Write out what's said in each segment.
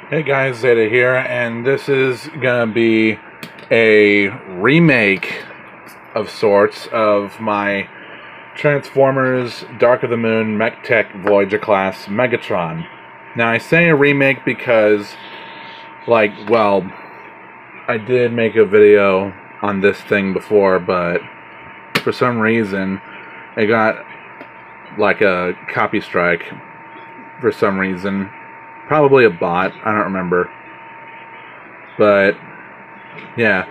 Hey guys, Zeta here, and this is gonna be a remake of sorts of my Transformers Dark of the Moon MechTech Voyager class Megatron. Now I say a remake because, I did make a video on this thing before, but for some reason it got like a copy strike for some reason. Probably a bot, I don't remember. But, yeah.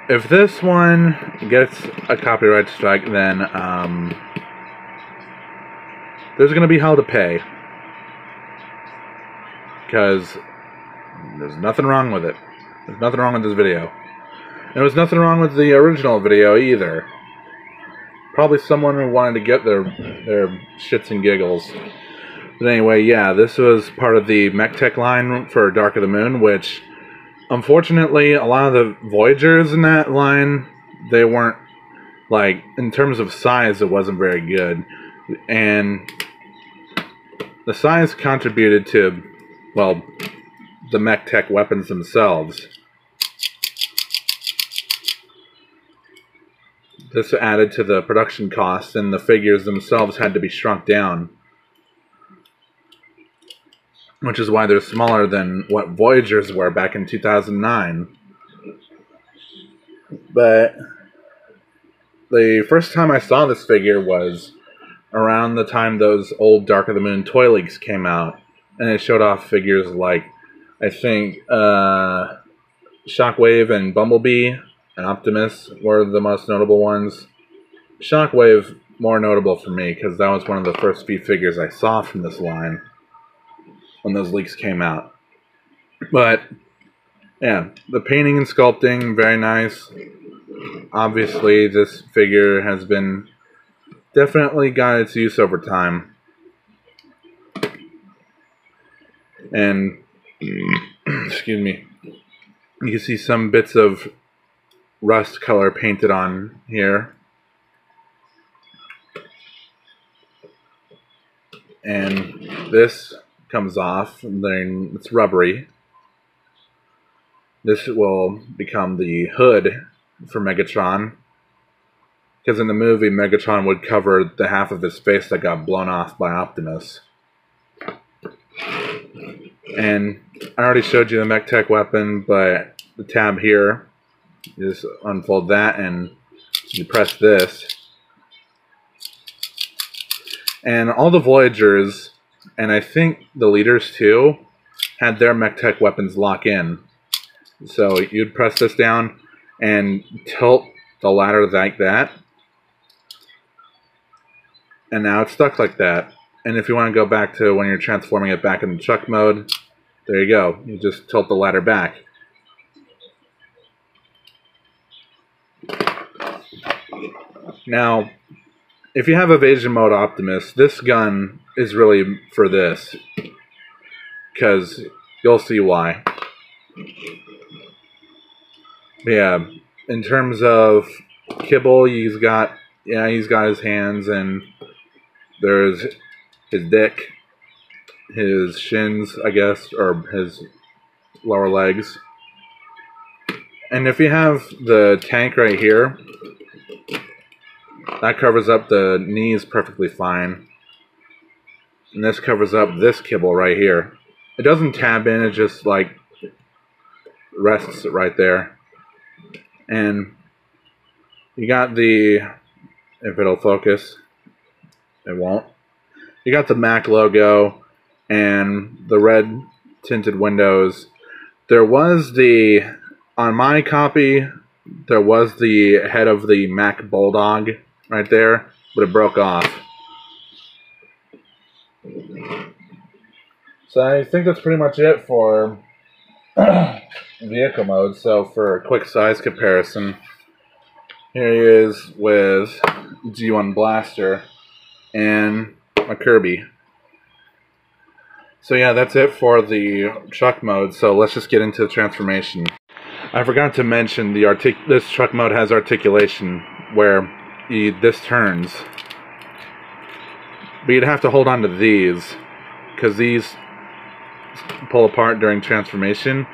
If this one gets a copyright strike, then, there's gonna be hell to pay. Because there's nothing wrong with it. There's nothing wrong with this video. And there was nothing wrong with the original video, either. Probably someone who wanted to get their shits and giggles. But anyway, yeah, this was part of the MechTech line for Dark of the Moon, which, unfortunately, a lot of the Voyagers in that line, they weren't, in terms of size, it wasn't very good. And the size contributed to, well, the MechTech weapons themselves. This added to the production costs, and the figures themselves had to be shrunk down. Which is why they're smaller than what Voyagers were back in 2009. But the first time I saw this figure was around the time those old Dark of the Moon Toy Leaks came out. And it showed off figures like, I think, Shockwave and Bumblebee and Optimus were the most notable ones. Shockwave more notable for me, because that was one of the first few figures I saw from this line when those leaks came out. But yeah, the painting and sculpting, very nice. Obviously this figure has been definitely got its use over time. And excuse me, you can see some bits of rust color painted on here. And this comes off, and then it's rubbery. This will become the hood for Megatron, because in the movie Megatron would cover the half of his face that got blown off by Optimus. And I already showed you the MechTech weapon, but the tab here, you just unfold that and you press this, and all the Voyagers, and I think the leaders too, had their MechTech weapons lock in. So you'd press this down and tilt the ladder like that. And now it's stuck like that. And if you want to go back to when you're transforming it back into truck mode, there you go. You just tilt the ladder back. Now, if you have evasion mode Optimus, this gun is really for this, because you'll see why. But yeah, in terms of kibble, he's got his hands, and there's his dick, his shins, I guess, or his lower legs. And if you have the tank right here, that covers up the knees perfectly fine. And this covers up this kibble right here. It doesn't tab in, it just rests right there. And you got the, if it'll focus, it won't. You got the Mac logo and the red tinted windows. There was on my copy, there was the head of the Mac Bulldog right there, but it broke off. So I think that's pretty much it for vehicle mode. So for a quick size comparison, here he is with G1 Blaster and a Kirby. So yeah, that's it for the truck mode. So let's just get into the transformation. I forgot to mention this truck mode has articulation where this turns. But you'd have to hold on to these, because these pull apart during transformation,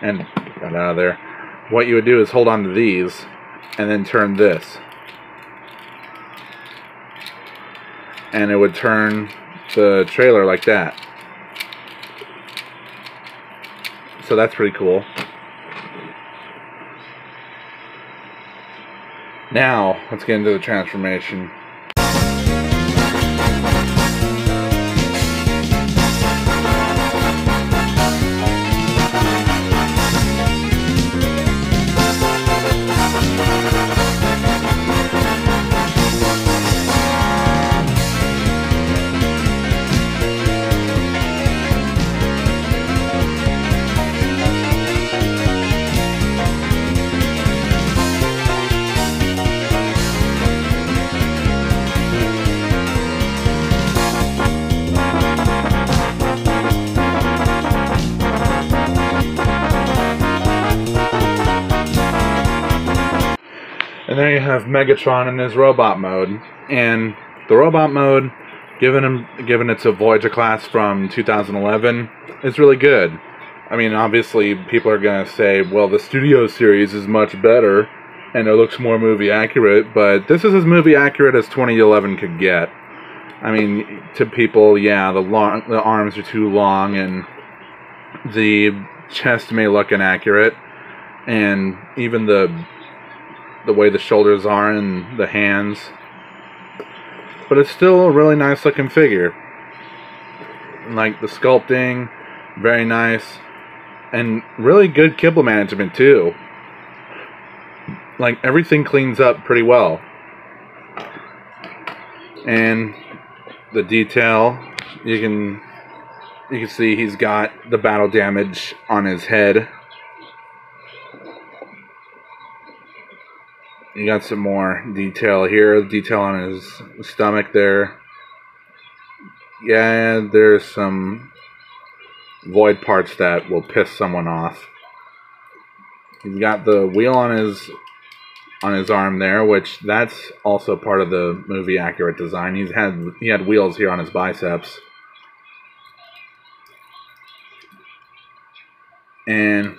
and got out of there. What you would do is hold on to these and then turn this, and it would turn the trailer like that. So that's pretty cool. Now let's get into the transformation. And there you have Megatron in his robot mode. And the robot mode, given it's a Voyager class from 2011, is really good. I mean, obviously, people are going to say, well, the Studio series is much better, and it looks more movie accurate, but this is as movie accurate as 2011 could get. I mean, to people, yeah, the arms are too long, and the chest may look inaccurate, and even the way the shoulders are and the hands, but it's still a really nice looking figure. Like the sculpting, very nice, and really good kibble management too. Like everything cleans up pretty well, and the detail, you can see he's got the battle damage on his head. You got some more detail here, detail on his stomach there. Yeah, there's some void parts that will piss someone off. He's got the wheel on his arm there, which that's also part of the movie accurate design. He had wheels here on his biceps. And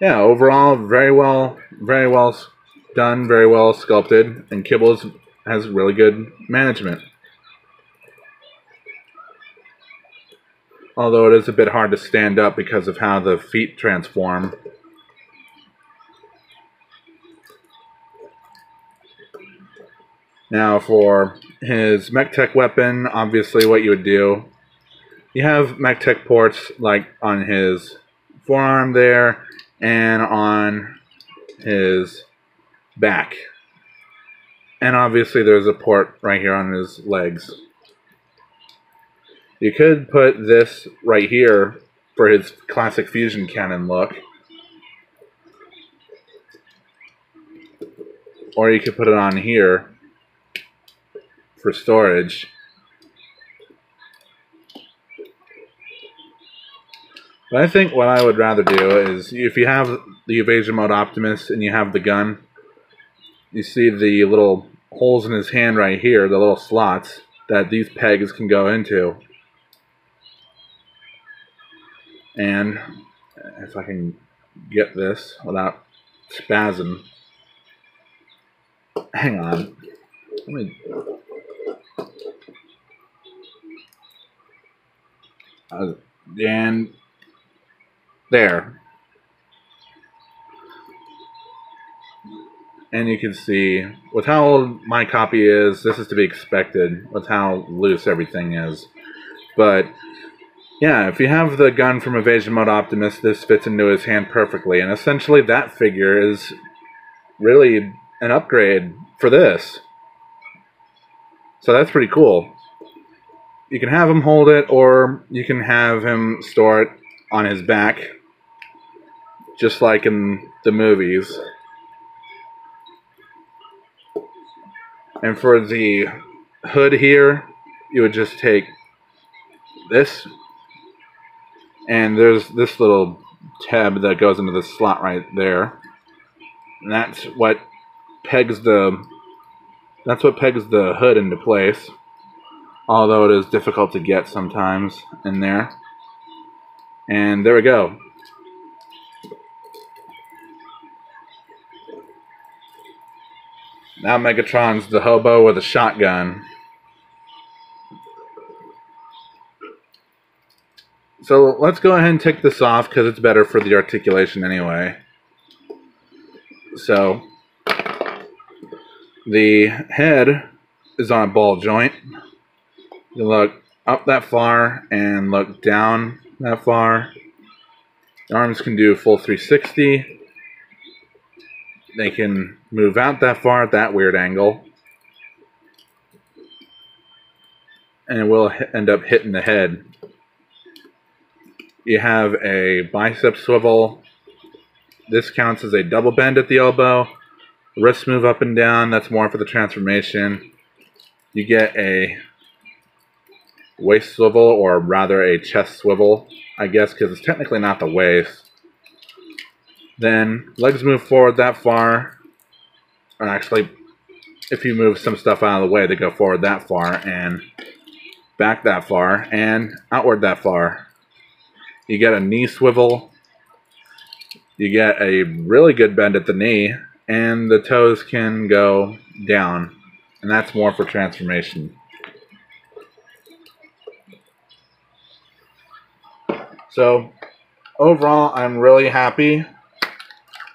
yeah, overall, very well done, very well sculpted, and Kibble has really good management. Although it is a bit hard to stand up because of how the feet transform. Now for his MechTech weapon, obviously what you would do, you have MechTech ports like on his forearm there, and on his back. And obviously there's a port right here on his legs. You could put this right here for his classic fusion cannon look. Or you could put it on here for storage. But I think what I would rather do is, if you have the Evasion Mode Optimus and you have the gun, you see the little holes in his hand right here, the little slots that these pegs can go into. And if I can get this without spasm, hang on, let me. And there. And you can see, with how old my copy is, this is to be expected with how loose everything is. But yeah, if you have the gun from Evasion Mode Optimus, this fits into his hand perfectly. And essentially that figure is really an upgrade for this. So that's pretty cool. You can have him hold it, or you can have him store it on his back, just like in the movies. And for the hood here, you would just take this, and there's this little tab that goes into the slot right there. And that's what pegs the That's what pegs the hood into place, although it is difficult to get sometimes in there. And there we go. Now Megatron's the hobo with a shotgun. So let's go ahead and take this off because it's better for the articulation anyway. So the head is on a ball joint. You look up that far and look down that far. The arms can do full 360. They can move out that far at that weird angle. And it will end up hitting the head. You have a bicep swivel. This counts as a double bend at the elbow. Wrists move up and down. That's more for the transformation. You get a waist swivel, or rather a chest swivel, I guess, because it's technically not the waist. Then legs move forward that far. Or actually, if you move some stuff out of the way, they go forward that far, and back that far, and outward that far. You get a knee swivel. You get a really good bend at the knee, and the toes can go down, and that's more for transformation. So overall, I'm really happy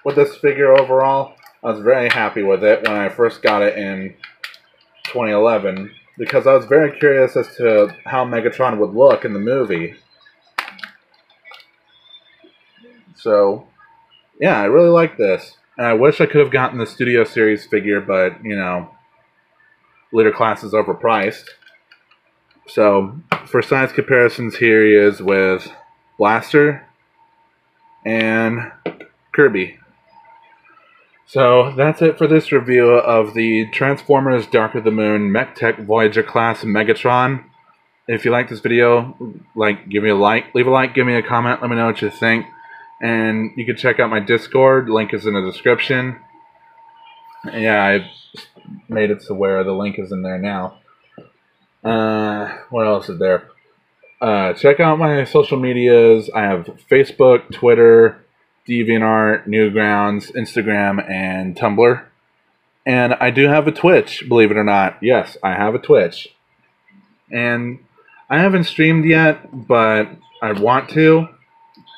with this figure overall. I was very happy with it when I first got it in 2011, because I was very curious as to how Megatron would look in the movie. So yeah, I really like this. And I wish I could have gotten the Studio Series figure, but, you know, Leader Class is overpriced. So, for size comparisons, here he is with Blaster and Kirby. So, that's it for this review of the Transformers Dark of the Moon MechTech Voyager Class Megatron. If you like this video, give me a like, leave a like, give me a comment, let me know what you think. And you can check out my Discord. Link is in the description. Yeah, I made it to where the link is in there now. What else is there? Check out my social medias. I have Facebook, Twitter, DeviantArt, Newgrounds, Instagram, and Tumblr. And I do have a Twitch, believe it or not. Yes, I have a Twitch. And I haven't streamed yet, but I want to.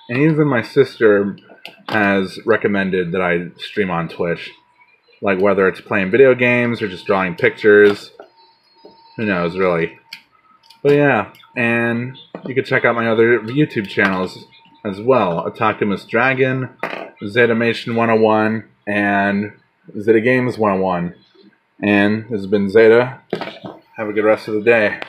And even my sister has recommended that I stream on Twitch. Like whether it's playing video games or just drawing pictures. Who knows, really. But yeah, and you can check out my other YouTube channels as well. OtakumusDragon, Zetamation 101, and Zeta Games 101. And this has been Zeta. Have a good rest of the day.